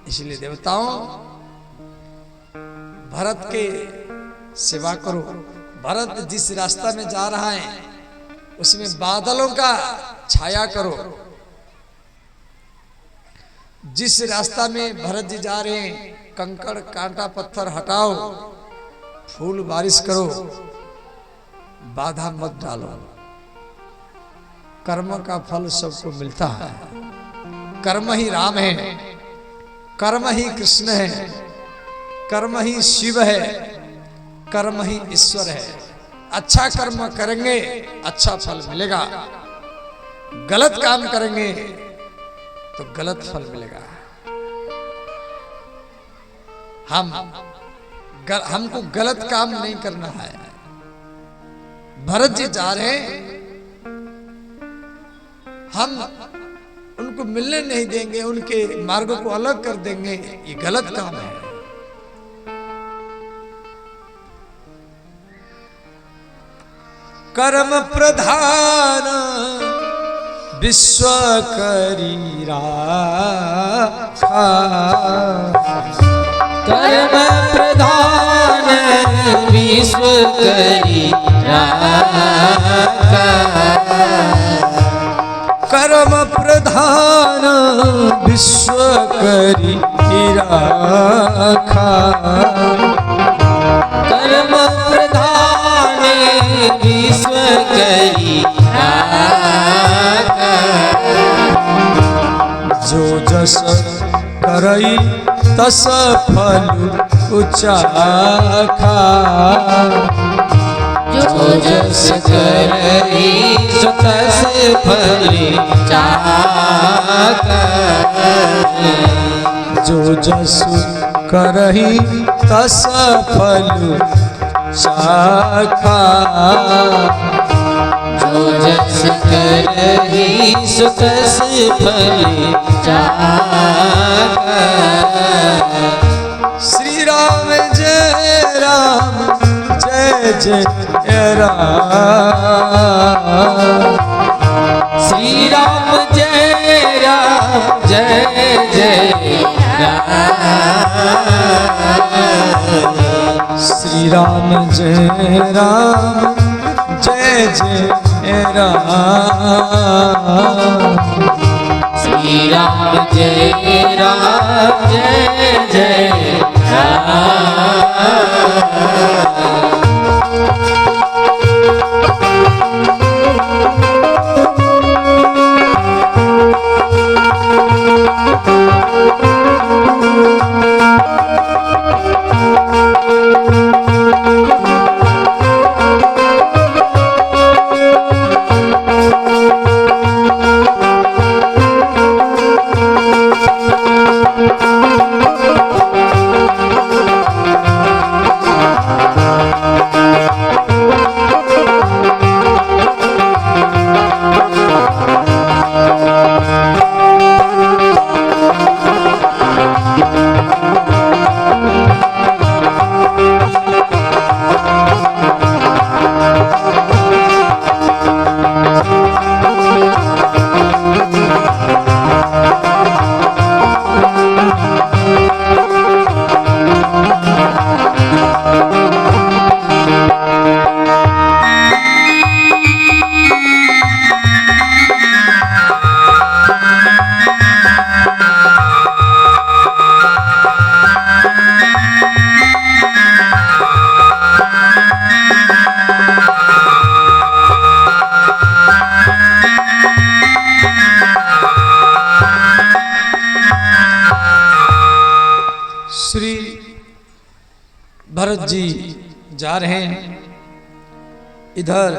इसलिए देवताओं भरत के सेवा करो। भरत जिस रास्ता में जा रहा है उसमें बादलों का छाया करो। जिस रास्ता में भरत जी जा रहे हैं कंकड़ कांटा पत्थर हटाओ, फूल बारिश करो, बाधा मत डालो। कर्म का फल सबको मिलता है। कर्म ही राम है, कर्म ही कृष्ण है, कर्म ही शिव है, कर्म ही ईश्वर है। अच्छा कर्म करेंगे अच्छा फल मिलेगा, गलत काम करेंगे तो गलत फल मिलेगा। हमको गलत काम नहीं करना है। भरत जी जा रहे हैं, हम उनको मिलने नहीं देंगे, उनके मार्ग को अलग कर देंगे, ये गलत काम है। कर्म प्रधान विश्व करी राखा, कर्म प्रधान विश्व करी राखा, कर्म प्रधान विश्व करी राखा, कर्म प्रधान विश्व करी राखा, जो जस करई तस फल उचाखा, जो जस करई सो तस फल चाखा, जो जस करही तस फल शाखा, जो जस करही सो तस फल चाखा। श्री राम जय राम जय जय राम, श्री राम जय राम जय जय राम, श्री राम जय राम जय जय राम, श्री राम जय राम जय जय राम। श्री भरत जी जा रहे हैं। इधर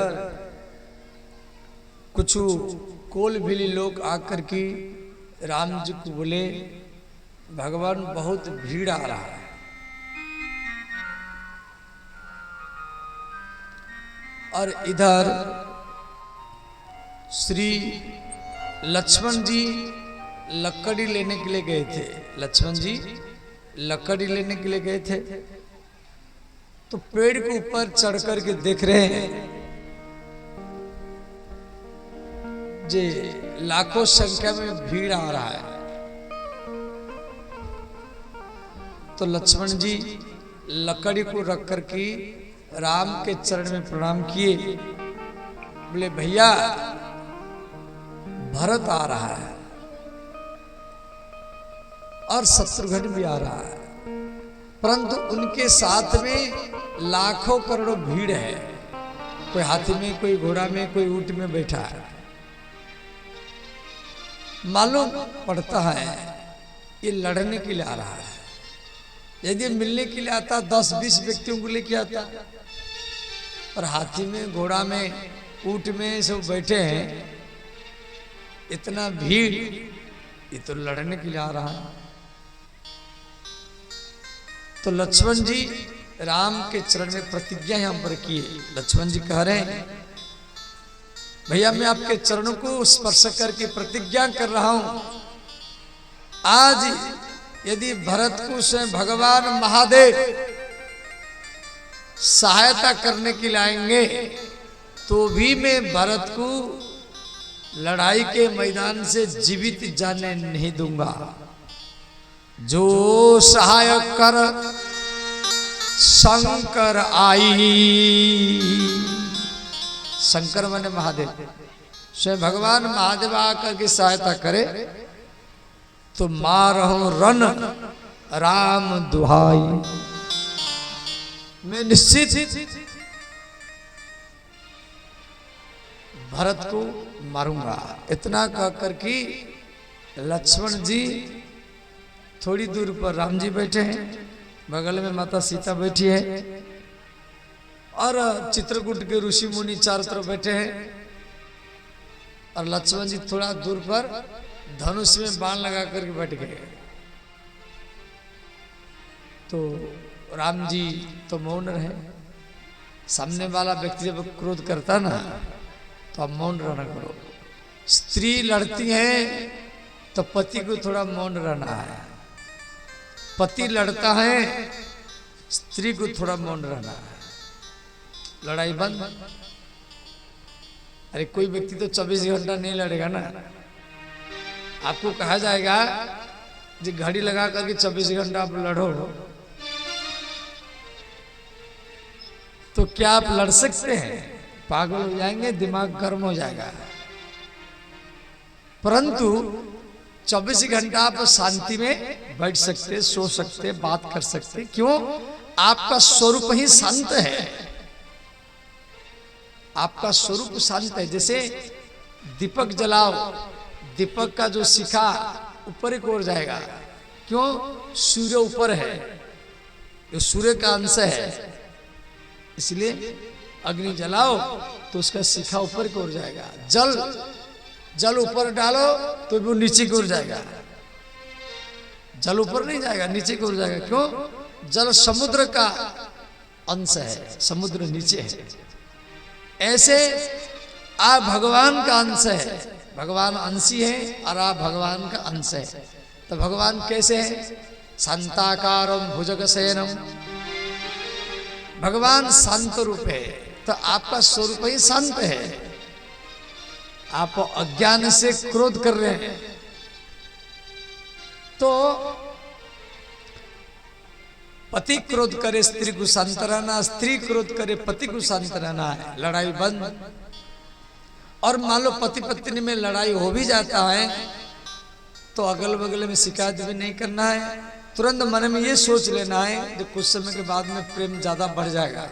कुछ कोलभिली लोग आकर के राम जी को बोले, भगवान बहुत भीड़ आ रहा है। और इधर श्री लक्ष्मण जी लकड़ी लेने के लिए गए थे। लक्ष्मण जी लकड़ी लेने के लिए गए थे तो पेड़ के ऊपर चढ़ करके देख रहे हैं जे लाखों संख्या में भीड़ आ रहा है। तो लक्ष्मण जी लकड़ी को रख कर के राम के चरण में प्रणाम किए। बोले भैया भरत आ रहा है और शत्रुघ्न भी आ रहा है, परंतु उनके साथ में लाखों करोड़ों भीड़ है। कोई हाथी में, कोई घोड़ा में, कोई ऊंट में बैठा है। मालूम पड़ता है ये लड़ने के लिए आ रहा है। यदि मिलने के लिए आता 10-20 व्यक्तियों को लेके आता, और हाथी में, घोड़ा में, ऊंट में सब बैठे हैं, इतना भीड़, ये तो लड़ने के लिए आ रहा है। तो लक्ष्मण जी राम के चरण में प्रतिज्ञा यहां पर किए। लक्ष्मण जी कह रहे हैं भैया मैं आपके चरणों को स्पर्श करके प्रतिज्ञा कर रहा हूं, आज यदि भरत को स्वयं भगवान महादेव सहायता करने के लिए आएंगे तो भी मैं भरत को लड़ाई के मैदान से जीवित जाने नहीं दूंगा। जो सहायक कर शंकर आई, शंकर माने महादेव, स्वयं भगवान महादेव आकर के सहायता करे तो मारहूं रन राम दुहाई, मैं निश्चित भरत को मारूंगा। इतना कहकर कि लक्ष्मण जी थोड़ी दूर पर राम जी बैठे हैं, बगल में माता सीता बैठी है, और चित्रकूट के ऋषि मुनि चारों तरफ बैठे हैं, और लक्ष्मण जी थोड़ा दूर पर धनुष में बाण लगा करके बैठ गए। तो राम जी तो मौन रहे। सामने वाला व्यक्ति जब क्रोध करता ना तो आप मौन रहना करो। स्त्री लड़ती है तो पति को थोड़ा मौन रहना है, पति लड़ता है स्त्री को थोड़ा मौन रहना है। लड़ाई बंद। अरे कोई व्यक्ति तो 24 घंटा नहीं लड़ेगा ना। आपको कहा जाएगा जी घड़ी लगा करके 24 घंटा आप लड़ो, तो क्या आप लड़ सकते हैं? पागल हो जाएंगे, दिमाग गर्म हो जाएगा। परंतु 24 घंटा आप शांति में बैठ सकते, सो सकते, बात कर सकते। क्यों? आपका स्वरूप ही शांत है। आपका स्वरूप शांत है। जैसे दीपक जलाओ, दीपक का जो शिखा ऊपर की ओर जाएगा। क्यों? सूर्य ऊपर है, ये सूर्य का अंश है, इसलिए अग्नि जलाओ तो उसका शिखा ऊपर की ओर जाएगा। जल ऊपर डालो तो वो नीचे की ओर जाएगा। जल ऊपर नहीं जाएगा, नीचे की ओर जाएगा। क्यों? जल समुद्र का अंश है, समुद्र नीचे है। ऐसे आप भगवान का अंश है, भगवान अंशी है और आप भगवान का अंश है। तो भगवान कैसे है? शांताकारम भुजगशयनम, भगवान शांत रूप है। तो आपका स्वरूप ही शांत है। आप अज्ञान से क्रोध कर रहे हैं तो पति क्रोध करे स्त्री को शांत रहना, स्त्री क्रोध करे पति को शांत रहना है। लड़ाई बंद। और मान लो पति पत्नी में लड़ाई हो भी जाता है तो अगल बगल में शिकायत भी नहीं करना है। तुरंत मन में ये सोच लेना है कि कुछ समय के बाद में प्रेम ज्यादा बढ़ जाएगा।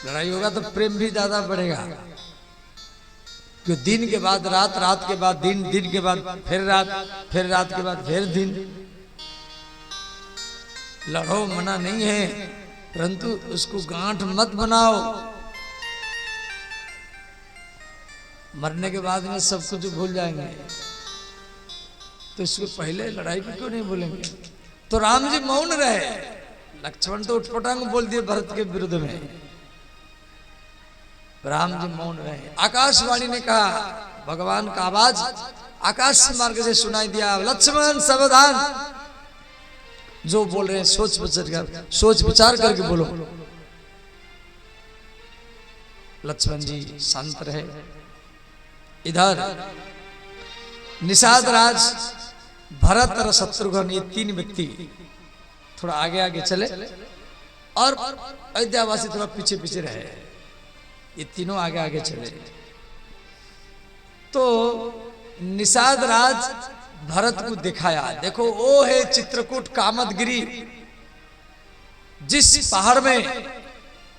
लड़ाई होगा तो प्रेम भी ज्यादा बढ़ेगा। क्यों? दिन के बाद रात, रात के बाद दिन, दिन के बाद फिर रात, फिर रात के बाद फिर दिन। लड़ो मना नहीं है, परंतु उसको गांठ मत बनाओ। मरने के बाद में सब कुछ भूल जाएंगे, तो इसको पहले लड़ाई को क्यों नहीं बोलेंगे? तो राम जी मौन रहे। लक्ष्मण तो उठपटांग बोल दिए भरत के विरुद्ध में, राम जी मौन रहे। आकाशवाणी ने कहा, भगवान का आवाज आकाश मार्ग से सुनाई दिया, लक्ष्मण सावधान, जो बोल रहे हैं सोच विचार करके बोलो। लक्ष्मण जी शांत रहे। इधर निषाद राज, भरत और शत्रुघ्न, ये तीन व्यक्ति थोड़ा आगे आगे चले और अयोध्यावासी थोड़ा पीछे पीछे रहे। ये तीनों आगे आगे चले तो निषाद राज भरत को दिखाया, देखो वो है चित्रकूट कामदगिरी, जिस पहाड़ में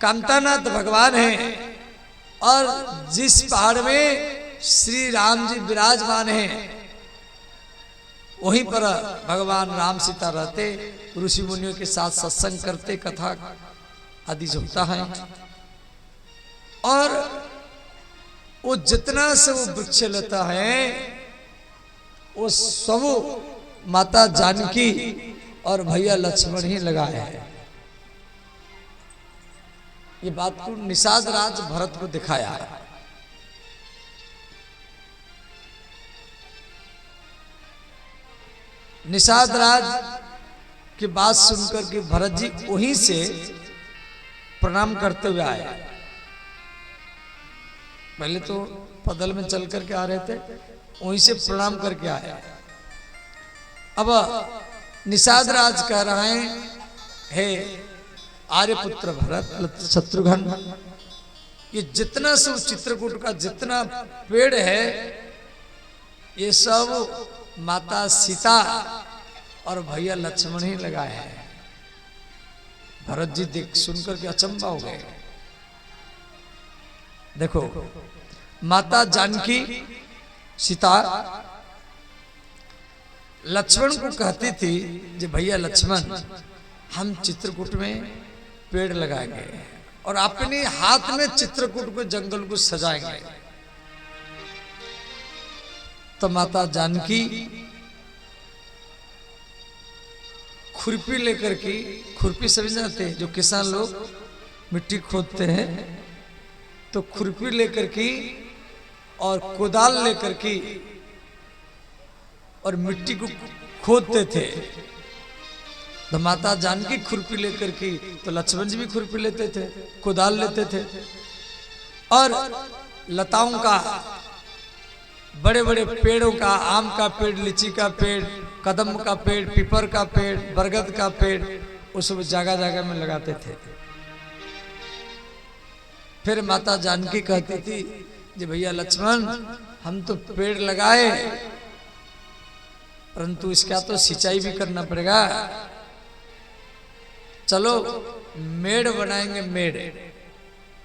कांतानाथ भगवान है और जिस पहाड़ में श्री राम जी विराजमान हैं, वहीं पर भगवान राम सीता रहते, ऋषि मुनियों के साथ सत्संग करते, कथा आदि होता है। और वो जितना से वो वृक्ष लेता है वो सब माता जानकी और भैया लक्ष्मण ही लगाए हैं। ये बात को निषाद राज भरत को दिखाया है। निषाद राज की बात सुनकर के भरत जी वहीं से प्रणाम करते हुए आए। पहले तो पैदल में चल करके आ रहे थे, वहीं से प्रणाम करके आए। अब निषाद राज कह रहे हैं, हे आर्यपुत्र भरत शत्रुघ्न, ये जितना सब चित्रकूट का जितना पेड़ है ये सब माता सीता और भैया लक्ष्मण ही लगाए हैं। भरत जी देख सुनकर के अचंभा हो गए। देखो माता जानकी सीता लक्ष्मण को कहती थी कि भैया लक्ष्मण, हम चित्रकूट में पेड़ लगाएंगे और अपने हाथ में चित्रकूट को जंगल को सजाएंगे। तो माता जानकी खुरपी लेकर की, खुरपी समझ जाते हैं जो किसान लोग मिट्टी खोदते हैं, तो खुरपी लेकर की और कोदाल लेकर की और मिट्टी को खोदते थे। तो माता जानकी खुरपी लेकर की, तो लक्ष्मण जी भी खुरपी लेते थे, कोदाल लेते थे और लताओं का, बड़े बड़े पेड़ों का, आम का पेड़, लीची का पेड़, कदम का पेड़, पीपर का पेड़, बरगद का पेड़, उस जगह जगह में लगाते थे। फिर माता जानकी कहती थी कि भैया लक्ष्मण, हम तो पेड़ लगाए परंतु इसका तो सिंचाई भी करना पड़ेगा, चलो मेड़ बनाएंगे। मेड़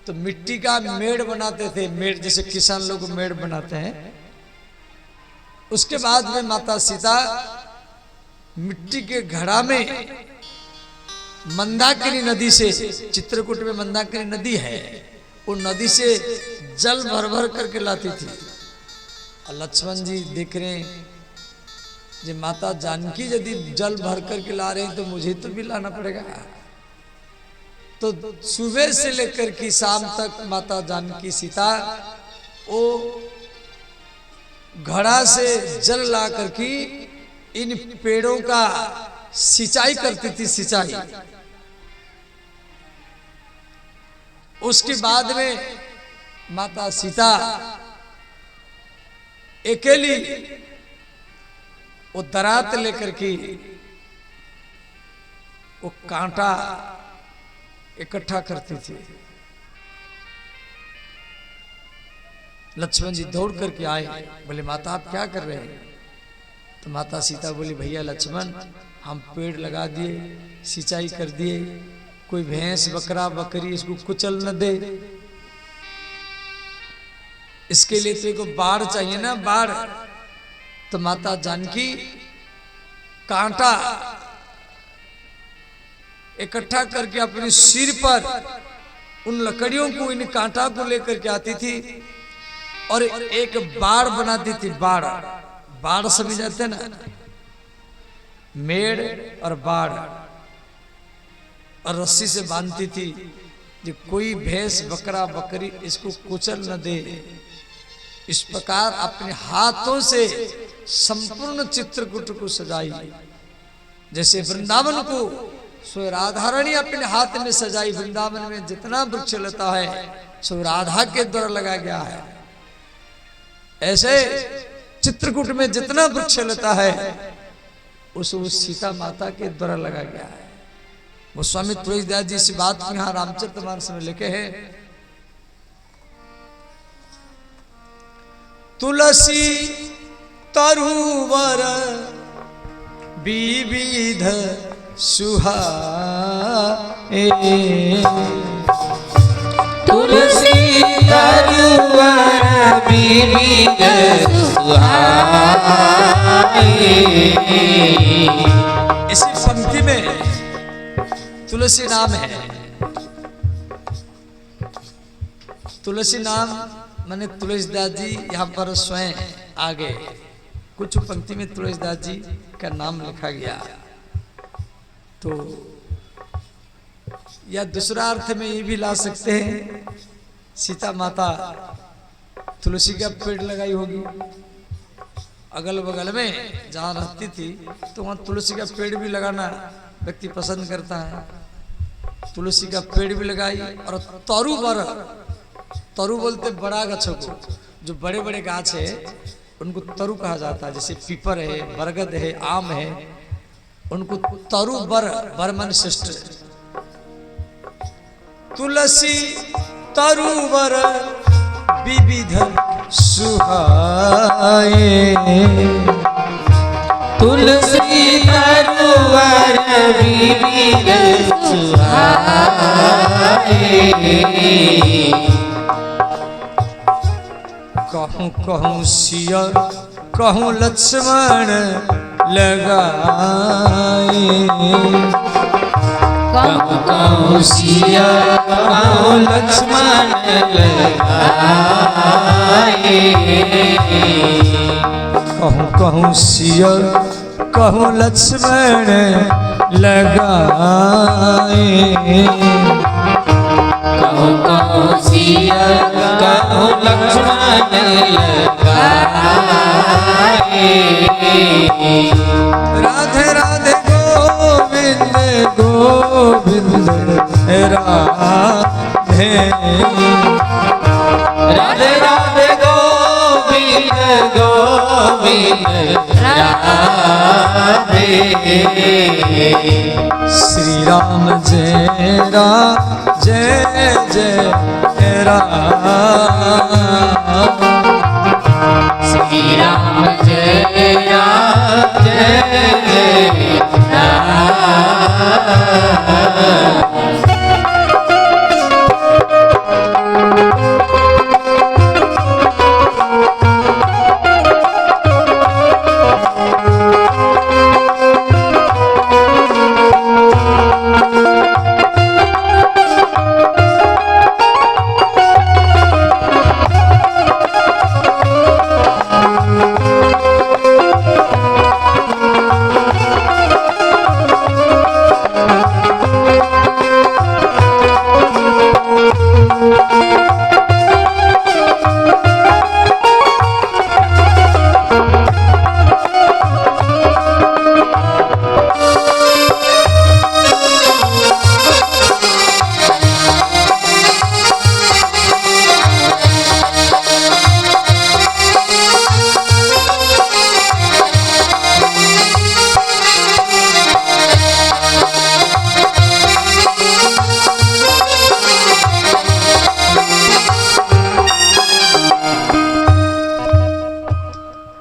तो मिट्टी का मेड़ बनाते थे, मेड़ जैसे किसान लोग मेड़ बनाते हैं। उसके बाद में माता सीता मिट्टी के घड़ा में मंदाकिनी नदी से, चित्रकूट में मंदाकिनी नदी है, वो नदी से जल भर भर करके लाती थी। और लक्ष्मण जी देख रहे हैं जी माता जानकी यदि जल भर करके ला रहे हैं तो मुझे तो भी लाना पड़ेगा। तो सुबह से लेकर के शाम तक माता जानकी सीता वो घड़ा से जल ला करके इन पेड़ों का सिंचाई करती थी, सिंचाई। उसके बाद में माता सीता अकेली वो दरात लेकर के वो कांटा इकट्ठा करती थी। लक्ष्मण जी दौड़ करके आए, बोले माता आप क्या कर रहे हैं? तो माता सीता बोली भैया लक्ष्मण, हम पेड़ लगा दिए, सिंचाई कर दिए, कोई भैंस बकरा बकरी इसको कुचल न दे, इसके लिए तो को बाढ़ चाहिए ना, बाढ़। तो माता जानकी कांटा इकट्ठा करके अपने सिर पर उन लकड़ियों को, इन कांटा को लेकर के आती थी और एक बाड़ बनाती थी। बाड़, बाड़ समझ जाते ना, मेड़ और बाड़, और रस्सी से बांधती थी कि कोई भैंस बकरा बकरी इसको कुचल न दे। इस प्रकार अपने हाथों से संपूर्ण चित्रकूट को सजाई। जैसे वृंदावन को सो राधा रानी अपने हाथ में सजाई, वृंदावन में जितना वृक्ष लता है सो राधा के द्वारा लगाया गया है। ऐसे चित्रकूट में जितना वृक्ष लता है उस सीता माता के द्वारा लगाया गया है। गोस्वामी तुलसीदास जी इस बात को यहाँ रामचरितमानस में लिखे हैं। तुलसी तरुवर विविध सुहाए, तुलसी तरुवर विविध सुहाए। इसी पंक्ति में तुलसी नाम है। तुलसी नाम माने तुलसीदास जी यहाँ पर स्वयं आ गए। कुछ पंक्ति में तुलसीदास जी का नाम लिखा गया। तो या दूसरा अर्थ में ये भी ला सकते हैं, सीता माता तुलसी का पेड़ लगाई होगी अगल बगल में जहाँ रहती थी, तो वहाँ तुलसी का पेड़ भी लगाना व्यक्ति पसंद करता है। तुलसी का पेड़ भी लगाई और तरु बर, तरु बोलते बड़ा गच्छों को, जो बड़े बड़े गाछ है उनको तरु कहा जाता है। जैसे पीपर है, बरगद है, आम है, उनको तरु बर, बरमन श्रेष्ठ। तुलसी तरु बर विविध सुहाए, तुलसी तरुवर विविध सुहाए। कहूँ कहूँ सिया कहूँ लक्ष्मण लगाए, कहूँ कहूँ सिया कहूँ लक्ष्मण लगाए। कहूँ कहूँ सिया कहूँ लक्ष्मण लगाए, कहूँ कहूँ सिया कहूँ लक्ष्मण लगाए। राधे राधे गोविंद गोविंद राधे, राधे राधे गोविंद गोविंद राधे। श्री राम जय राम जय जय राम, श्री राम जय राम जय जय राम।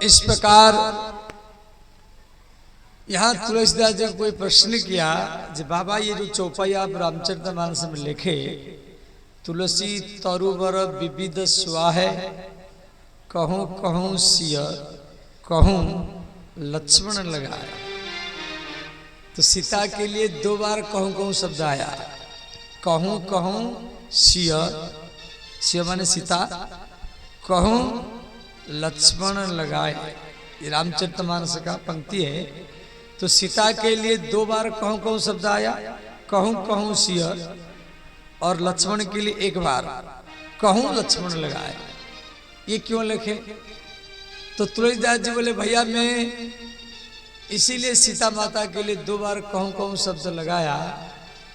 इस प्रकार यहाँ तुलसीदास जी कोई प्रश्न किया कि बाबा ये जो चौपाई आप रामचरितमानस में लिखे, तुलसी तरुवर विविध सुहाए, कहूँ कहूँ सिय कहूँ लक्ष्मण लगाए। तो सीता के लिए दो बार कहूँ कहूँ शब्द आया। कहूँ कहूँ सिय, सिय माने सीता, कहूँ लक्ष्मण लगाए। ये रामचरितमानस का पंक्ति है। तो सीता के लिए दो बार कहूँ कहूँ शब्द आया, कहूँ कहूँ सिय, और लक्ष्मण के लिए एक बार कहूँ लक्ष्मण लगाए। ये क्यों लिखे? तो तुलसीदास जी बोले भैया मैं इसीलिए सीता माता के लिए दो बार कहूँ कहूँ शब्द लगाया,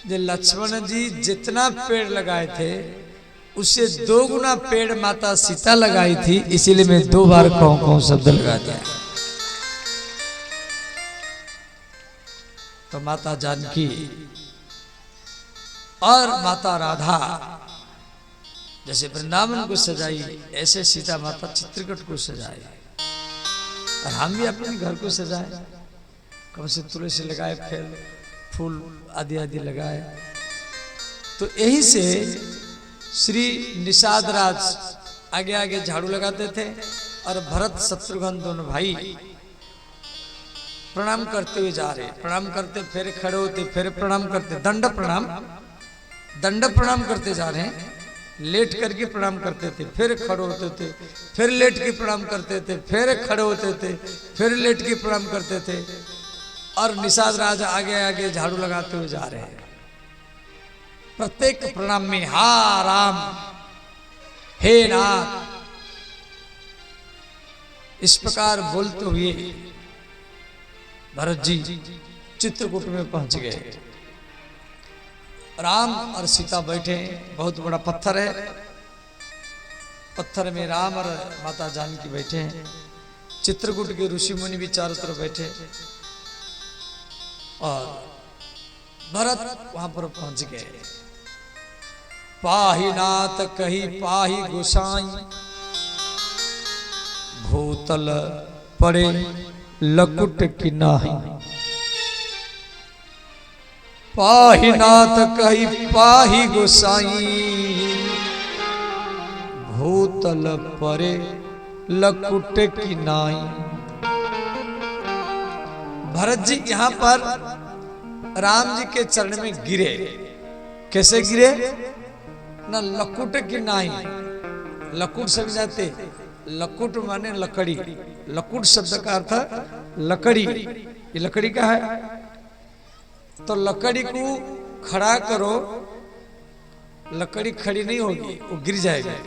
जो लक्ष्मण जी जितना पेड़ लगाए थे उससे 2 गुना पेड़ माता सीता लगाई थी, इसीलिए मैं 2 बार कहूँ कहूँ शब्द लगा दिया। तो माता जानकी और माता राधा जैसे वृंदावन को सजाई, ऐसे सीता माता चित्रकूट को सजाए। और हम भी अपने घर को सजाए, कम से तुलसी लगाए, फूल आदि आदि लगाए। तो यही से श्री निषाद राज आगे आगे झाड़ू लगाते थे और भरत शत्रुघ्न दोनों भाई प्रणाम करते हुए जा रहे, प्रणाम करते फिर खड़े होते, फिर प्रणाम करते, दंड प्रणाम करते जा रहे हैं। लेट करके प्रणाम करते थे, फिर खड़े होते थे, फिर लेट के प्रणाम करते थे, फिर खड़े होते थे, फिर लेट के प्रणाम करते थे। और निषाद राज आगे आगे झाड़ू लगाते हुए जा रहे हैं। प्रत्येक प्रणाम में हा राम, हे नाथ, इस प्रकार बोलते हुए भरत जी चित्रकूट में पहुंच गए। राम और सीता बैठे, बहुत बड़ा पत्थर है, पत्थर में राम और माता जानकी बैठे हैं। चित्रकूट के ऋषि मुनि भी चारों तरफ बैठे और भरत वहां पर पहुंच गए। पाहि नाथ कही पाहि गोसाई, भूतल पड़े लकुट की नाही। पाहि नाथ कही पाहि गोसाई, भूतल परे लकुट की नाई। भरत जी यहाँ पर राम जी के चरण में गिरे। कैसे गिरे? ना लकुट की नाई, लकुट समझ जाते, लकुट माने लकड़ी, लकुट शब्द का अर्थ लकड़ी। ये लकड़ी का है, तो लकड़ी को खड़ा करो, लकड़ी खड़ी नहीं होगी, वो गिर जाएगी।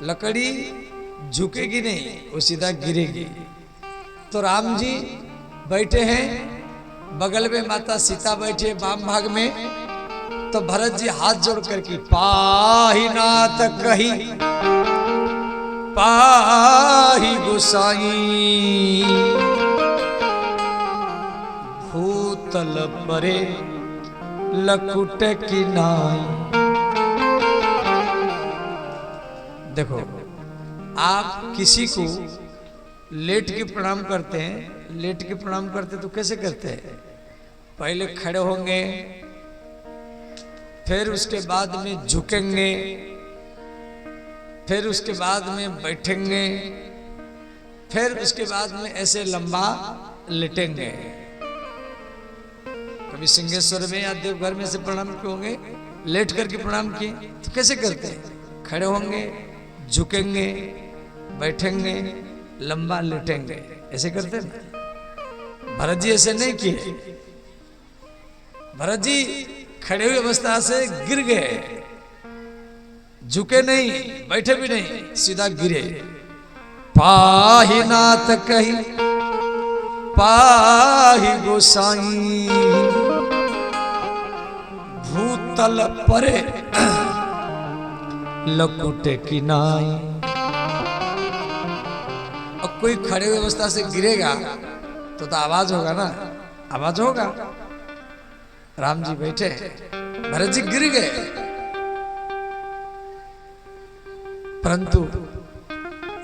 लकड़ी झुकेगी नहीं, वो सीधा गिरेगी। तो राम जी बैठे हैं, बगल में माता सीता बैठे वाम भाग में। तो भरत जी हाथ जोड़ करके पाहि नाथ कही पाहि गोसाई, भूतल परे लकुट की नाई। देखो, आप किसी को लेट के प्रणाम करते हैं, लेट के प्रणाम करते तो कैसे करते हैं? पहले खड़े होंगे, फिर उसके बाद में झुकेंगे, फिर उसके बाद में बैठेंगे, फिर उसके बाद में ऐसे लंबा लेटेंगे। कभी सिंहेश्वर में या देवघर में से प्रणाम किए होंगे, लेट करके प्रणाम किए, तो कैसे करते हैं? खड़े होंगे, झुकेंगे, बैठेंगे, लंबा लेटेंगे, ऐसे करते हैं। भरत जी ऐसे नहीं किए। भरत जी खड़े हुई अवस्था से गिर गए, झुके नहीं, बैठे भी नहीं, सीधा गिरे। पाहि नाथ कही पाहि गोसाई, भूतल परे लकुट की नाई। अब कोई खड़े हुई अवस्था से गिरेगा तो आवाज होगा ना, आवाज होगा। राम जी बैठे, भरत जी गिर गए, परंतु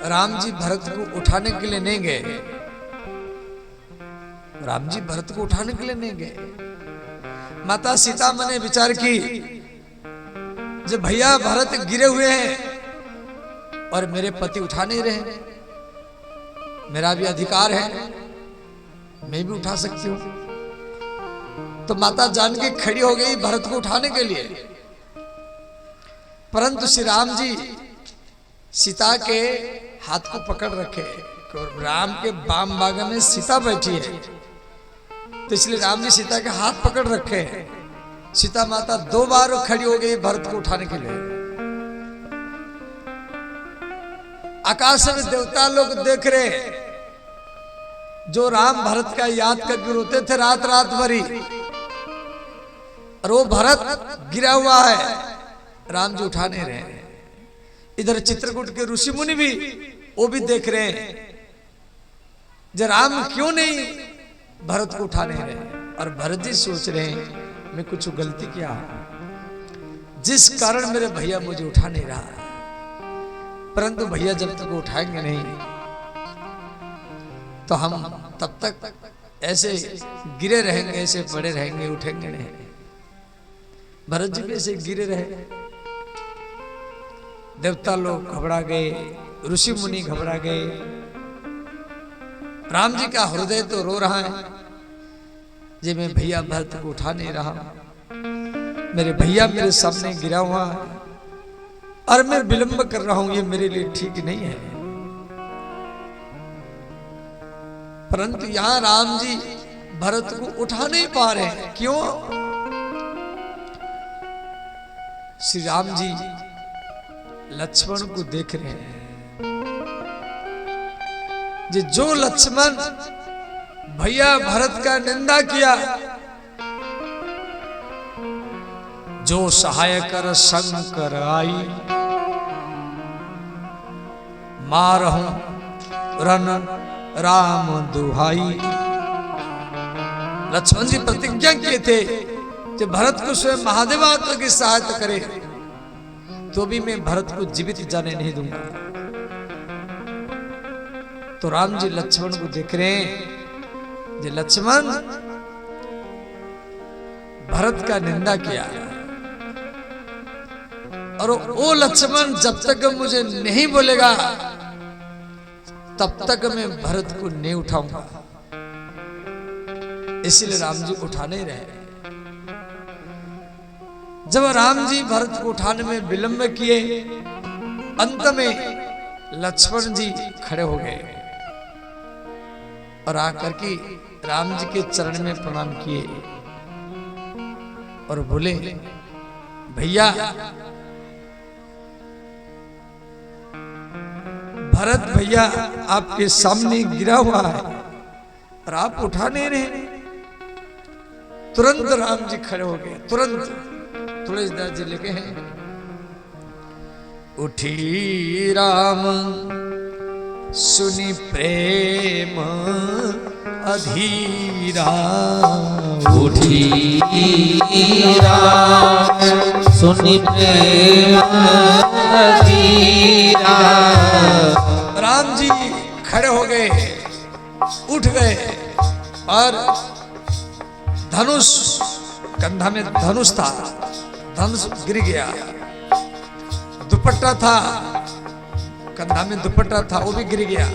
राम जी भरत को उठाने के लिए नहीं गए। राम जी भरत को उठाने के लिए नहीं गए। माता सीता ने विचार की, जब भैया भरत गिरे हुए हैं और मेरे पति उठा नहीं रहे, मेरा भी अधिकार है, मैं भी उठा सकती हूं। तो माता जानकी खड़ी हो गई भरत को उठाने के लिए, परंतु श्री राम जी सीता के हाथ को पकड़ रखे। राम के वाम भाग में सीता बैठी है, तो इसलिए राम जी सीता के हाथ पकड़ रखे हैं। सीता माता 2 बार खड़ी हो गई भरत को उठाने के लिए। आकाश में देवता लोग देख रहे, जो राम भरत का याद करके रोते थे रात रात भरी, और वो भरत गिरा हुआ है, राम जी उठा नहीं रहे। इधर चित्रकूट के ऋषि मुनि भी, वो भी देख रहे हैं, जो राम क्यों नहीं भरत को उठा नहीं रहे। और भरत जी सोच रहे हैं मैं कुछ गलती किया जिस कारण मेरे भैया मुझे उठा नहीं रहा, परंतु भैया जब तक उठाएंगे नहीं तो हम तब तक ऐसे गिरे रहेंगे, ऐसे पड़े रहेंगे, उठेंगे नहीं। भरत जी भी ऐसे गिरे रहे। देवता लोग घबरा गए, ऋषि मुनि घबरा गए। राम जी का हृदय तो रो रहा है जी, मैं भैया भरत को उठा नहीं रहा, मेरे भैया मेरे सामने गिरा हुआ है और मैं विलंब कर रहा हूं, ये मेरे लिए ठीक नहीं है। परंतु यहां राम जी भरत को उठा नहीं पा रहे हैं। क्यों? श्री राम जी लक्ष्मण को देख रहे हैं। जो लक्ष्मण भैया भरत का निंदा किया, जो सहाय कर शंकर आई, मारहूं रन राम दुहाई। लक्ष्मण जी प्रतिज्ञा किए थे कि भरत को स्वयं महादेव आकर की सहायता करे तो भी मैं भरत को जीवित जाने नहीं दूंगा। तो राम जी लक्ष्मण को देख रहे हैं कि लक्ष्मण भरत का निंदा किया और वो लक्ष्मण जब तक मुझे नहीं बोलेगा तब तक मैं भरत को नहीं उठाऊंगा। इसलिए राम जी उठा नहीं रहे। जब राम जी भरत को उठाने में विलंब किए, अंत में लक्ष्मण जी खड़े हो गए और आकर के राम जी के चरण में प्रणाम किए और बोले, भैया भरत भैया आपके सामने गिरा हुआ है और आप उठा नहीं रहे। तुरंत राम जी खड़े हो गए। तुरंत तुलसीदास जी लिखे हैं, उठी राम सुनी प्रेम अधीरा। उठी राम सुनी प्रेम अधीरा। राम जी खड़े हो गए, उठ गए और धनुष, कंधा में धनुष था, धनुष गिर गया। दुपट्टा था, कंधा में दुपट्टा था, वो भी गिर गया।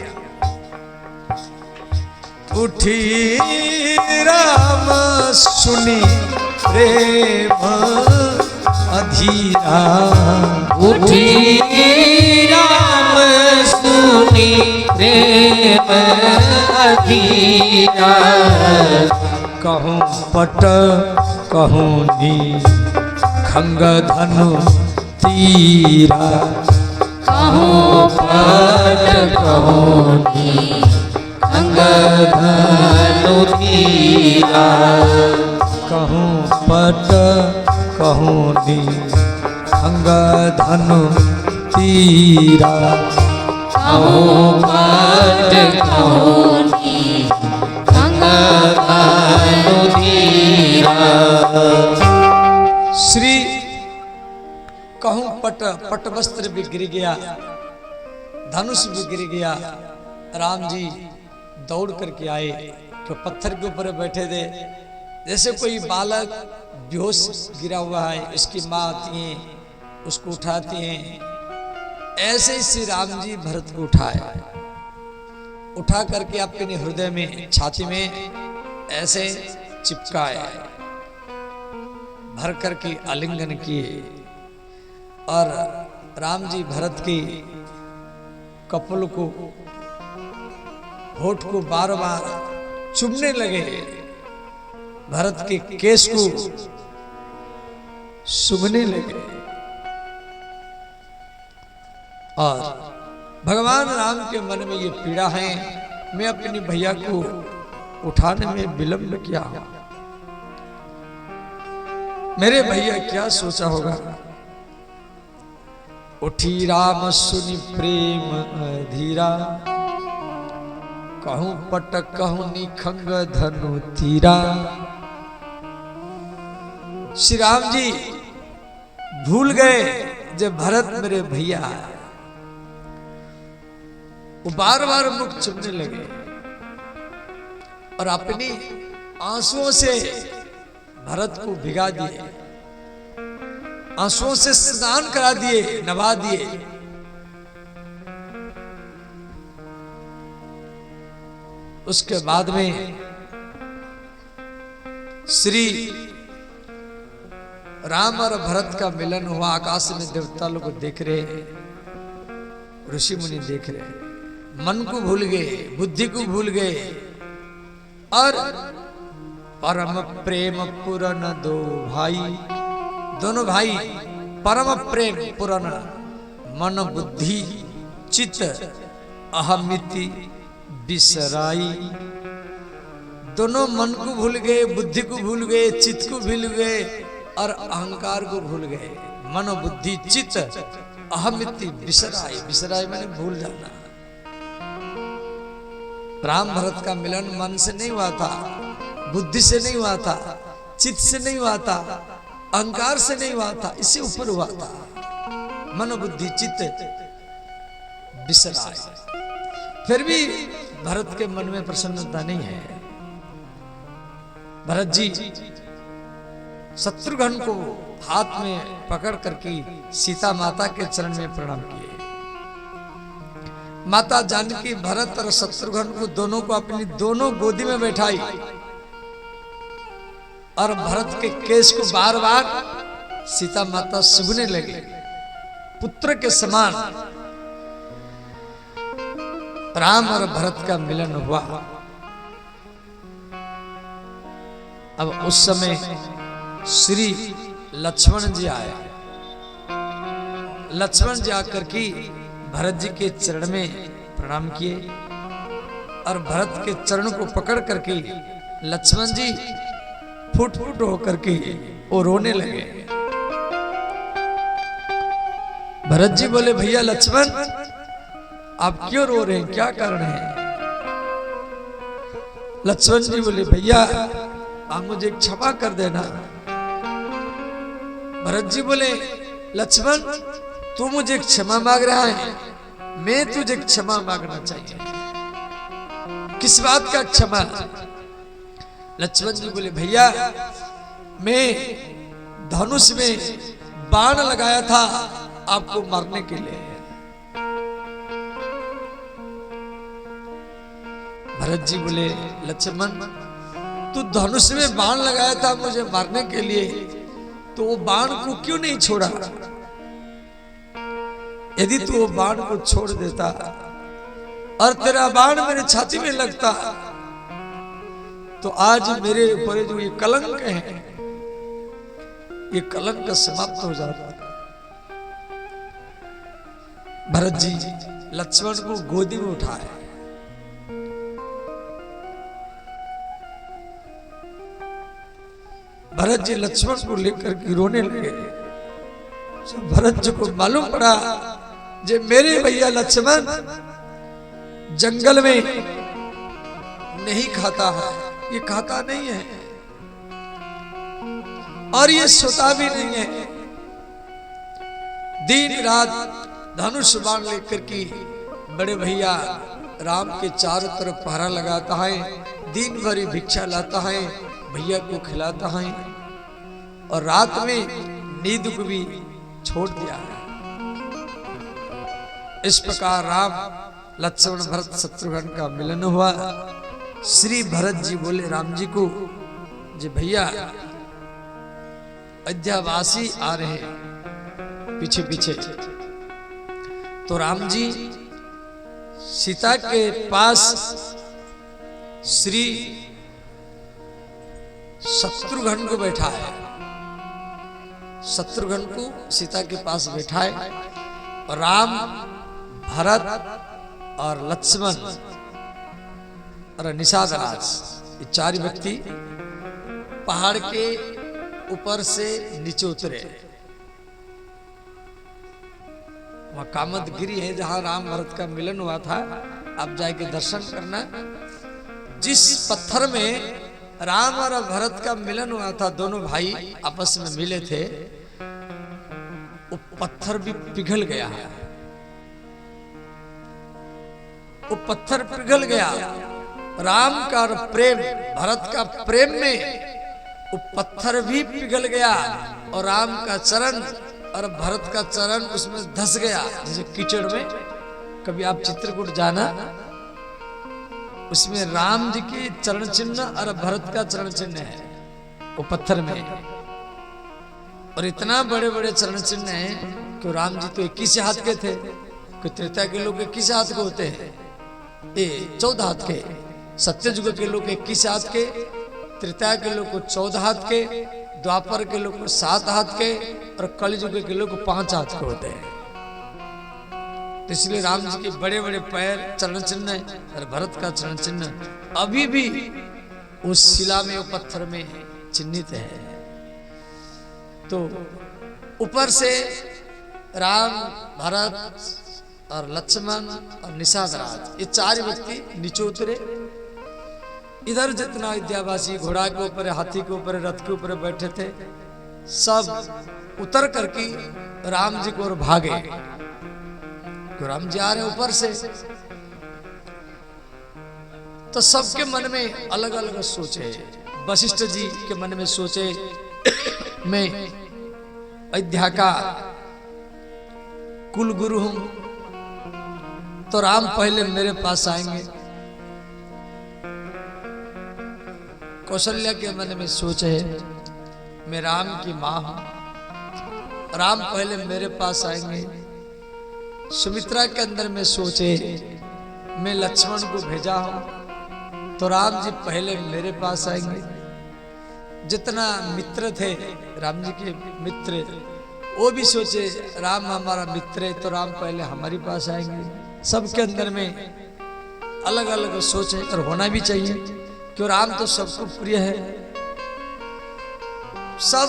उठी राम सुनी प्रेम अधीरा। उठी राम सुनी प्रेम अधीरा। कहूँ पट कहूँ नी खंग धनु तीरा। कहूँ पट कहूँ नी खंग धनु तीरा। कहूँ पट कहूँ नी खंग धनु तीरा। कहूँ पट कहूँ नी खंग धनु तीरा। श्री कहूँ पट, पट वस्त्र भी गिर गया, धनुष भी गिर गया। राम जी दौड़ करके आए तो पत्थर के ऊपर बैठे थे। जैसे कोई बालक बेहोश गिरा हुआ है, उसकी माँ आती है, उसको उठाती हैं, ऐसे ही श्री राम जी भरत को उठाए, उठा करके अपने हृदय में, छाती में ऐसे चिपकाए, भर करके आलिंगन किए और राम जी भरत की कपल को, होठ को बार बार चुमने लगे, भरत के केस को सूंघने लगे और भगवान राम के मन में ये पीड़ा है, मैं अपने भैया को उठाने में विलंब किया, मेरे भैया क्या सोचा होगा। उठी राम सुनि प्रेम अधीरा। कहूँ पट कहूँ निखंग धनु तीरा। श्री राम जी भूल गए जब भरत मेरे भैया है। वो बार बार मुख चुमने लगे और अपनी आंसुओं से भरत को भिगा दिए, आंसुओं से स्नान करा दिए, नवा दिए। उसके बाद में श्री राम और भरत का मिलन हुआ। आकाश में देवता लोग देख रहे, ऋषि मुनि देख रहे, मन को भूल गए, बुद्धि को भूल गए और परम प्रेम पुरन दो भाई, दोनों भाई परम प्रेम पुरन, मन बुद्धि चित्त अहमिति बिसराई। दोनों मन को भूल गए, बुद्धि को भूल गए, चित्त को भूल गए और अहंकार को भूल गए। मन बुद्धि चित्त अहमिति बिसराई, बिसराई मैंने भूल जाना। राम भरत का मिलन मन से नहीं हुआ था, बुद्धि से नहीं हुआ था, चित्त से नहीं हुआ था, अहंकार से नहीं हुआ था, इससे ऊपर हुआ था। मन बुद्धि चित्त बिसराए। फिर भी भरत के मन में प्रसन्नता नहीं है। भरत जी शत्रुघ्न को हाथ में पकड़ करके सीता माता के चरण में प्रणाम किए। माता जानकी भरत और शत्रुघ्न को दोनों को अपनी दोनों गोदी में बैठाई और भरत के केश को बार बार सीता माता सुगने लगे, पुत्र के समान। राम और भरत का मिलन हुआ। अब उस समय श्री लक्ष्मण जी आए। लक्ष्मण जी आकर के भरत जी के चरण में प्रणाम किए और भरत के चरण को पकड़ करके लक्ष्मण जी फुट फुट होकर के वो रोने लगे। भरत जी बोले, भैया लक्ष्मण आप क्यों रो रहे हैं, क्या कारण है? लक्ष्मण जी बोले, भैया आप मुझे क्षमा कर देना। भरत जी बोले, लक्ष्मण तू मुझे क्षमा मांग रहा है, मैं तुझे क्षमा मांगना चाहिए। किस बात का क्षमा? लक्ष्मण जी बोले, भैया मैं धनुष में बाण लगाया था आपको मारने के लिए। भरत जी बोले, लक्ष्मण तू धनुष में बाण लगाया था मुझे मारने के लिए, तो वो बाण को क्यों नहीं छोड़ा? यदि तू वो बाण को छोड़ देता और तेरा बाण मेरे छाती में लगता तो आज मेरे ऊपर जो ये कलंक है, ये कलंक समाप्त हो जाता। भरत जी लक्ष्मण को गोदी में उठाए। भरत जी लक्ष्मण को लेकर के रोने लगे। भरत जी को मालूम पड़ा जे मेरे भैया लक्ष्मण जंगल में नहीं खाता है, ये खाता नहीं है और ये सोता भी नहीं है। दिन रात धनुष बाण लेकर के बड़े भैया राम के चारों तरफ पहरा लगाता है, दिन भर भिक्षा लाता है, भैया को खिलाता है और रात में नींद को भी छोड़ दिया है। इस प्रकार राम लक्ष्मण भरत शत्रुघ्न का मिलन हुआ। श्री भरत जी बोले राम जी को, जी भैया अयोध्यावासी आ रहे हैं पीछे पीछे। तो राम जी सीता के पास श्री शत्रुघ्न को बैठा है, शत्रुघ्न को सीता के पास बैठाए और राम भरत और लक्ष्मण और निषाद राज ये चार व्यक्ति पहाड़ के ऊपर से नीचे उतरे। वहां कामदगिरी है जहां राम भरत का मिलन हुआ था, आप जाके दर्शन करना। जिस पत्थर में राम और भरत का मिलन हुआ था, दोनों भाई आपस में मिले थे, वो पत्थर भी पिघल गया, वो पत्थर पिघल गया। राम का प्रेम, भरत का प्रेम में वो पत्थर भी पिघल गया और राम का चरण और भरत का चरण उसमें धस गया, जैसे कीचड़ में। कभी आप चित्रकूट जाना, उसमें राम जी के चरण चिन्ह और भरत का चरण चिन्ह है वो पत्थर में, और इतना बड़े बड़े चरण चिन्ह हैं कि राम जी तो 21 हाथ के थे, कोई त्रेता के लोग 21 हाथ के होते हैं, ये 14 हाथ के, सत्ययुग के लोग 21 हाथ के, त्रेता के लोग को 14 हाथ के, द्वापर के लोग को 7 हाथ के, और कलयुग के लोग 5 हाथ के होते हैं। तो इसलिए राम जी के बड़े बड़े पैर चरण चिन्ह है, और भरत का चरण चिन्ह अभी भी उस शिला में, वो पत्थर में चिन्हित है। तो ऊपर से राम, भरत और लक्ष्मण और निषाद राज, ये 4 व्यक्ति नीचे उतरे। इधर जितना विद्यावासी घोड़ा के ऊपर, हाथी के ऊपर, रथ के ऊपर बैठे थे, सब उतर करके राम जी को और भागे। तो राम जी आ रहे ऊपर से, तो सबके मन में अलग अलग सोचे। वशिष्ठ जी के मन में सोचे, मैं अयोध्या का कुल गुरु हूं, तो राम पहले मेरे पास आएंगे। कौशल्या के मन में सोचे, मैं राम की मां हूं, राम पहले मेरे पास आएंगे। सुमित्रा के अंदर में सोचे, मैं लक्ष्मण को भेजा हूं, तो राम जी पहले मेरे पास आएंगे। जितना मित्र थे राम जी के मित्र, वो भी सोचे राम हमारा मित्र है, तो राम पहले हमारे पास आएंगे। सबके अंदर में अलग अलग सोचे, और होना भी चाहिए, क्यों राम तो सबको प्रिय है। सब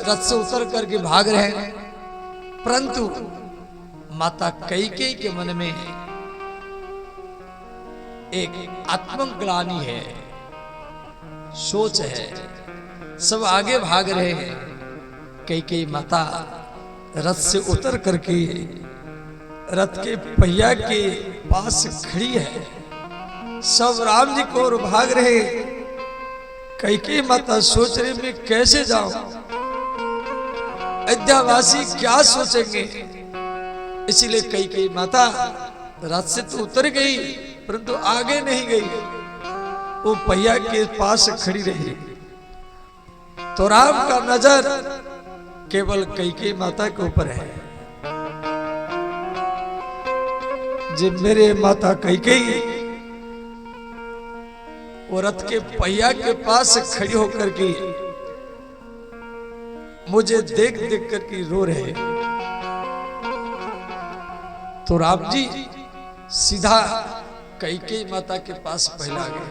रथ से उतर करके भाग रहे हैं, परंतु माता कैकेयी के मन में एक आत्मग्लानि है, सोच है। सब आगे भाग रहे हैं, कैकेयी माता रथ से उतर करके रथ के पहिया के पास खड़ी है। सब राम जी को और भाग रहे। कैकेयी माता सोच रही, मैं कैसे जाऊं, अयोध्यावासी क्या सोचेंगे। इसीलिए कैकेयी माता रथ से तो उतर गई, परंतु आगे नहीं गई, वो पहिया के पास खड़ी रही। तो राम का नजर केवल कैकेयी माता के ऊपर है। जब मेरे माता कैकेयी वो रथ के पहिया के पास खड़ी होकर के मुझे देख देख करके रो रहे, तो राम जी सीधा कैकेयी माता के पास पहला गए।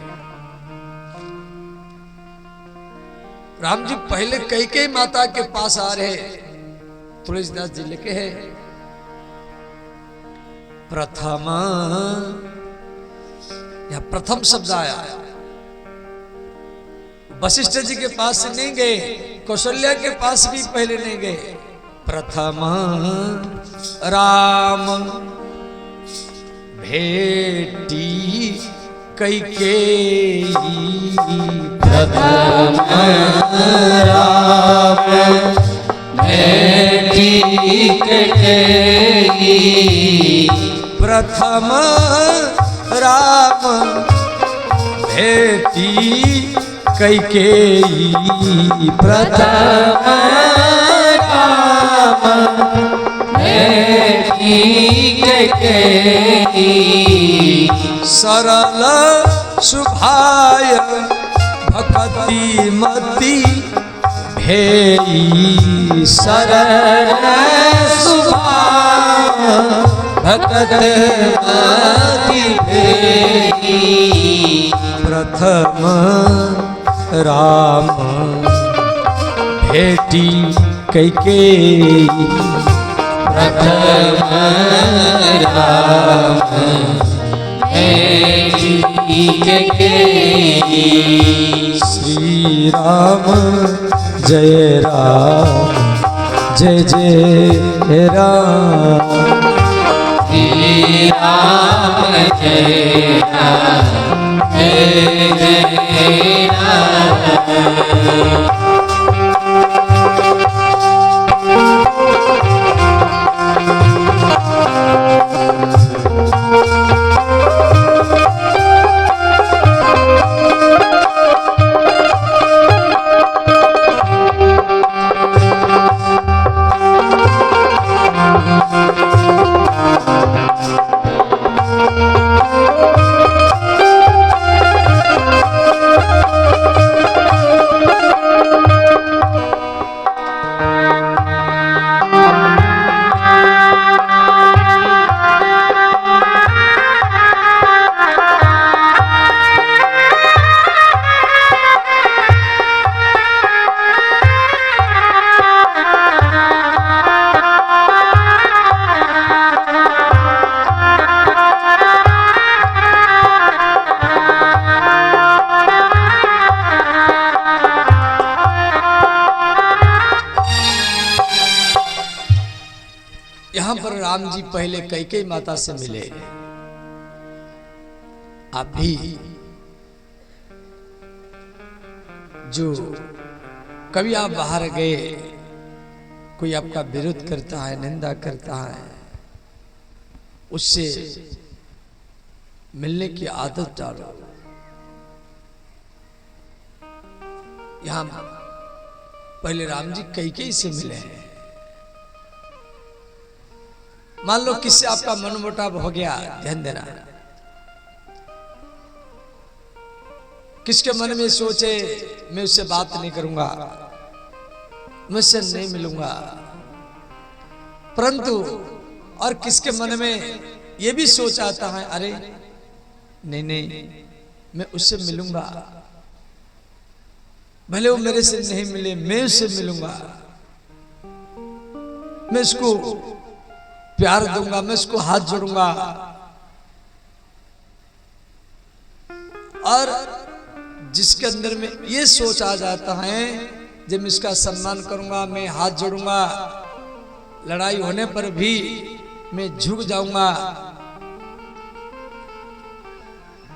राम जी पहले कैकेयी माता के पास आ रहे। तुलसीदास जी लिखे हैं, प्रथम, या प्रथम शब्द आया। वशिष्ठ जी के पास नहीं गए, कौशल्या के पास भी पहले नहीं गए। प्रथम राम भेटी कैकेयी, प्रथम राम भेटी कैकेयी, प्रथम राम भेटी कैकेयी, प्रथम राम भेटी कैकेयी, सरल सुभाय भक्ति मति भेई, सरल सुभाय भक्ति मति भेई, प्रथम राम भेटी कैकेयी, प्रथम राम श्री राम जय राम जय जय राम श्री राम जय राम जय जय राम। यहाँ पर राम जी पहले कैकेयी माता से मिले। आप भी जो कभी आप बाहर गए, कोई आपका विरोध करता है, निंदा करता है, उससे मिलने की आदत डालो। यहां पहले राम जी कैकेयी से मिले हैं। मान लो किससे आपका मनमुटाव हो गया, ध्यान देना। किसके मन में सोचे मैं उससे बात नहीं करूंगा, मैं उससे नहीं मिलूंगा, परंतु और किसके मन में यह भी सोच आता है अरे नहीं नहीं मैं उससे मिलूंगा, भले वो मेरे से नहीं मिले मैं उससे मिलूंगा, मैं उसको प्यार दूंगा, मैं उसको हाथ जोड़ूंगा। और जिसके अंदर में ये सोच आ जाता है जब मैं इसका सम्मान करूंगा, मैं हाथ जोड़ूंगा, लड़ाई होने पर भी मैं झुक जाऊंगा,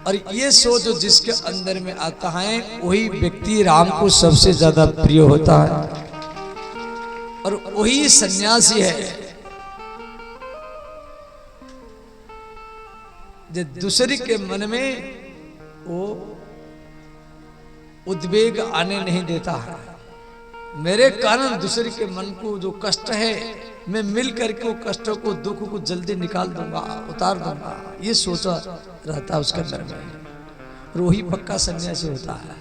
और ये सोच जिसके अंदर में आता है वही व्यक्ति राम को सबसे ज्यादा प्रिय होता है, और वही सन्यासी है। जो दूसरे के मन में वो उद्वेग आने नहीं देता है। मेरे कारण दूसरे के मन को जो कष्ट है मैं मिल करके वो कष्टों को, दुख को जल्दी निकाल दूंगा, उतार दूंगा, ये सोचा रहता है उसके अंदर में। रोही पक्का सन्यासी होता है।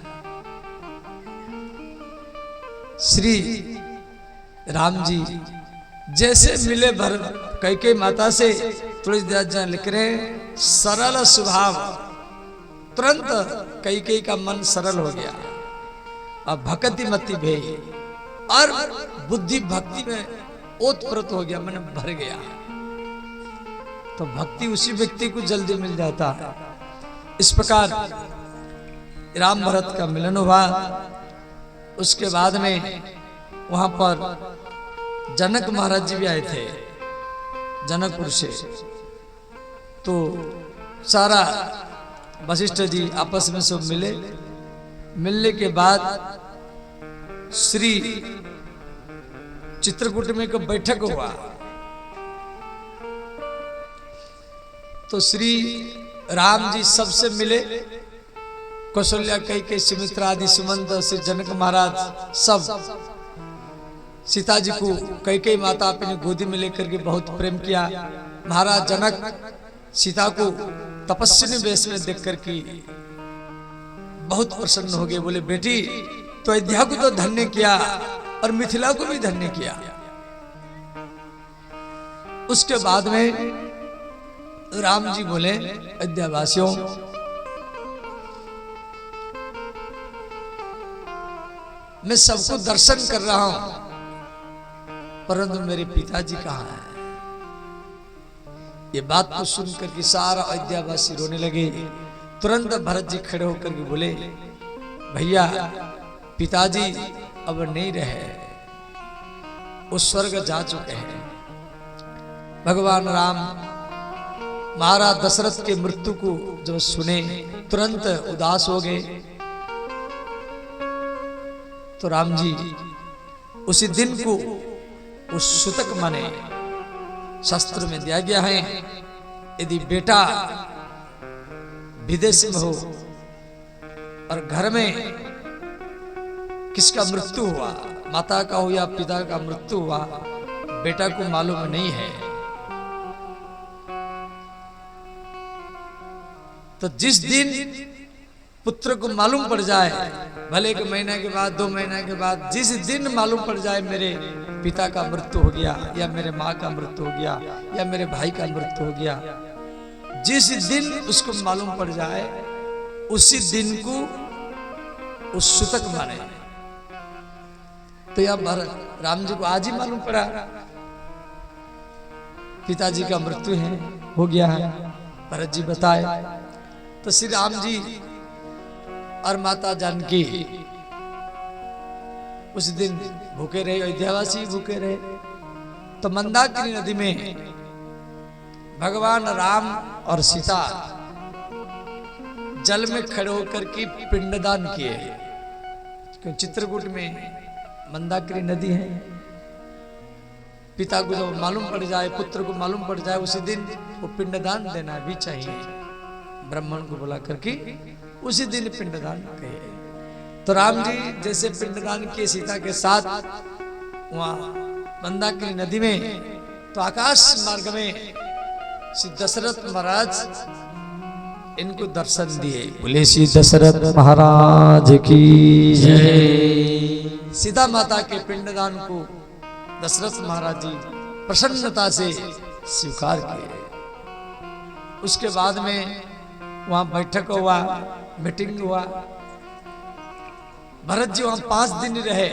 श्री राम जी जैसे मिले भर कैकेयी माता से, तुलसीदास जी लिख रहे हैं सरल स्वभाव, तुरंत कैकेयी का मन सरल हो गया, और भक्ति मति भे, और बुद्धि भक्ति में ओतप्रोत हो गया, मन भर गया। तो भक्ति उसी व्यक्ति को जल्दी मिल जाता है। इस प्रकार राम भरत का मिलन हुआ। उसके बाद में वहां पर जनक महाराज जी भी आए थे जनकपुर से। तो सारा वशिष्ठ जी आपस में सब मिले। मिलने के बाद श्री चित्रकूट में एक बैठक हुआ। तो श्री राम जी सबसे मिले, कौशल्या कैकेयी सुमित्रा आदि सुमंत श्री जनक महाराज सब सीता जी को कैकेयी माता अपनी गोदी में लेकर के बहुत प्रेम किया। महाराज जनक सीता को तपस्विनी वेश में देख करके बहुत प्रसन्न हो गए। बोले बेटी तो अयोध्या को तो धन्य किया और मिथिला को भी धन्य किया। उसके बाद में राम जी बोले अयोध्या वासियों, मैं सबको दर्शन कर रहा हूं, परंतु मेरे पिताजी कहां हैं? ये बात को सुनकर के सारा अयोध्यावासी रोने लगे। तुरंत भरत जी खड़े होकर के बोले, भैया पिताजी अब नहीं रहे, वो स्वर्ग जा चुके हैं। भगवान राम महाराज दशरथ के मृत्यु को जब सुने तुरंत उदास हो गए। तो राम जी उसी दिन को उस सूतक माने शास्त्र में दिया गया है, यदि बेटा विदेश में हो और घर में किसका मृत्यु हुआ, माता का हो या पिता का मृत्यु हुआ, बेटा को मालूम नहीं है, तो जिस दिन पुत्र को मालूम पड़ जाए, भले 1 महीना के बाद 2 महीना के बाद, जिस दिन मालूम पड़ जाए मेरे पिता का मृत्यु हो गया या मेरे माँ का मृत्यु हो गया या मेरे भाई का मृत्यु हो गया, जिस दिन उसको मालूम पड़ जाए उसी दिन को उस सूतक माने। तो यह राम जी को आज ही मालूम पड़ा पिताजी का मृत्यु है, हो गया है। भरत जी बताए तो श्री राम जी और माता जानकी उस दिन भूखे रहे, अयोध्यावासी भूखे रहे। तो मंदाकिनी नदी में भगवान राम और सीता जल में खड़े होकर के पिंडदान किए। चित्रकूट में मंदाकिनी नदी है। पिता को जब मालूम पड़ जाए, पुत्र को मालूम पड़ जाए, उसी दिन वो पिंडदान देना भी चाहिए। ब्राह्मण को बुला करके उसी दिन पिंडदान कहे। तो राम जी जैसे पिंडदान किए सीता के साथ वहां मंदाकिनी नदी में, तो आकाश मार्ग में श्री दशरथ महाराज इनको दर्शन दिए। बोले श्री दशरथ महाराज की जय। सीता माता के पिंडदान को दशरथ महाराज जी प्रसन्नता से स्वीकार किए। उसके बाद में वहां बैठक हुआ, मीटिंग हुआ। भरत जी वहां 5 दिन रहे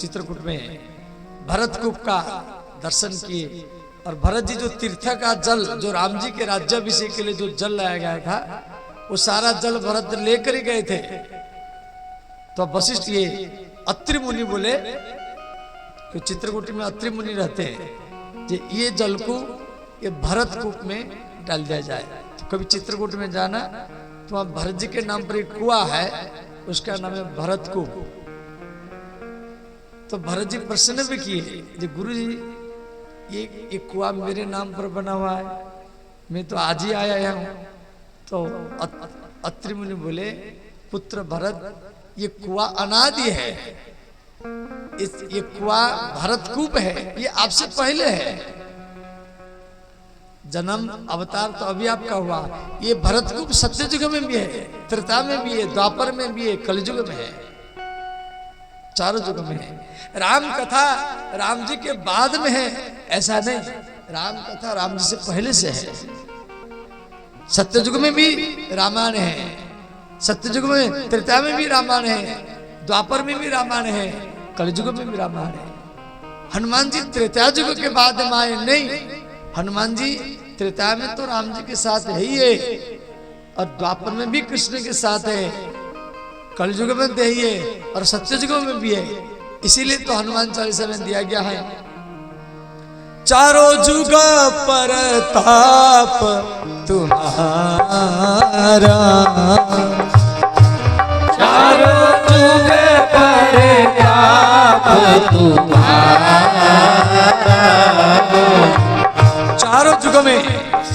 चित्रकूट में, भरतकूप का दर्शन किए। और भरत जी जो तीर्थ का जल, जो राम जी के राज्याभिषेक के लिए जो जल लाया गया था, वो सारा जल भरत लेकर ही गए थे। तो वशिष्ठ ये अत्रि मुनि बोले कि चित्रकूट में अत्रि मुनि रहते हैं, ये जल को ये भरतकूप में डाल दिया जाए। तो कभी चित्रकूट में जाना तो वहां भरत जी के नाम पर एक कुआं है, उसका नाम है भरतकूप। तो भरत जी प्रश्न भी किए, जो गुरु जी ये कुआं मेरे नाम पर बना हुआ है, मैं तो आज ही आया हूं। तो अत्रि मुनि बोले, पुत्र भरत, ये कुआं अनादि है, ये कुआं भरतकूप है, ये आपसे पहले है। जन्म अवतार तो अभी आपका हुआ। ये भरतकूप सत्ययुग में भी है, त्रेता में भी है, द्वापर में भी है, कलयुग में है, चारों युग में है। राम कथा राम जी के बाद में है ऐसा नहीं, राम कथा राम जी से पहले से है। सत्ययुग में भी रामायण है, सत्ययुग में त्रेता में भी रामायण है, द्वापर में भी रामायण है, कलयुग में भी रामायण है। हनुमान जी त्रेता युग के बाद में आए नहीं, हनुमान जी त्रेता में तो राम जी के साथ है ही है, और द्वापर में भी कृष्ण के साथ है, कलयुग में भी है, और सत्ययुग में भी है। इसीलिए तो हनुमान चालीसा में दिया गया है, चारों जुग परताप तुम्हारा, चारों जुग परताप तुम्हारा। चारों युग में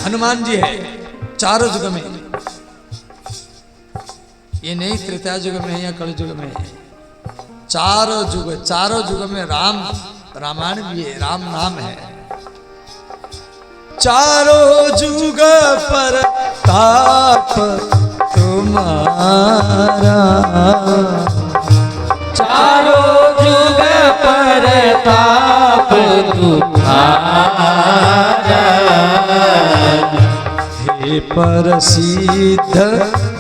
हनुमान जी है, चारों युग में, ये नहीं त्रेता युग में है या कलयुग में है, चारों युग में राम, रामायण भी है, राम नाम है। चारों जुग परताप तुम्हारा, चारों जुग परताप तुम्हारा। हे प्रसिद्ध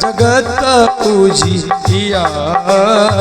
जगत उजियारा,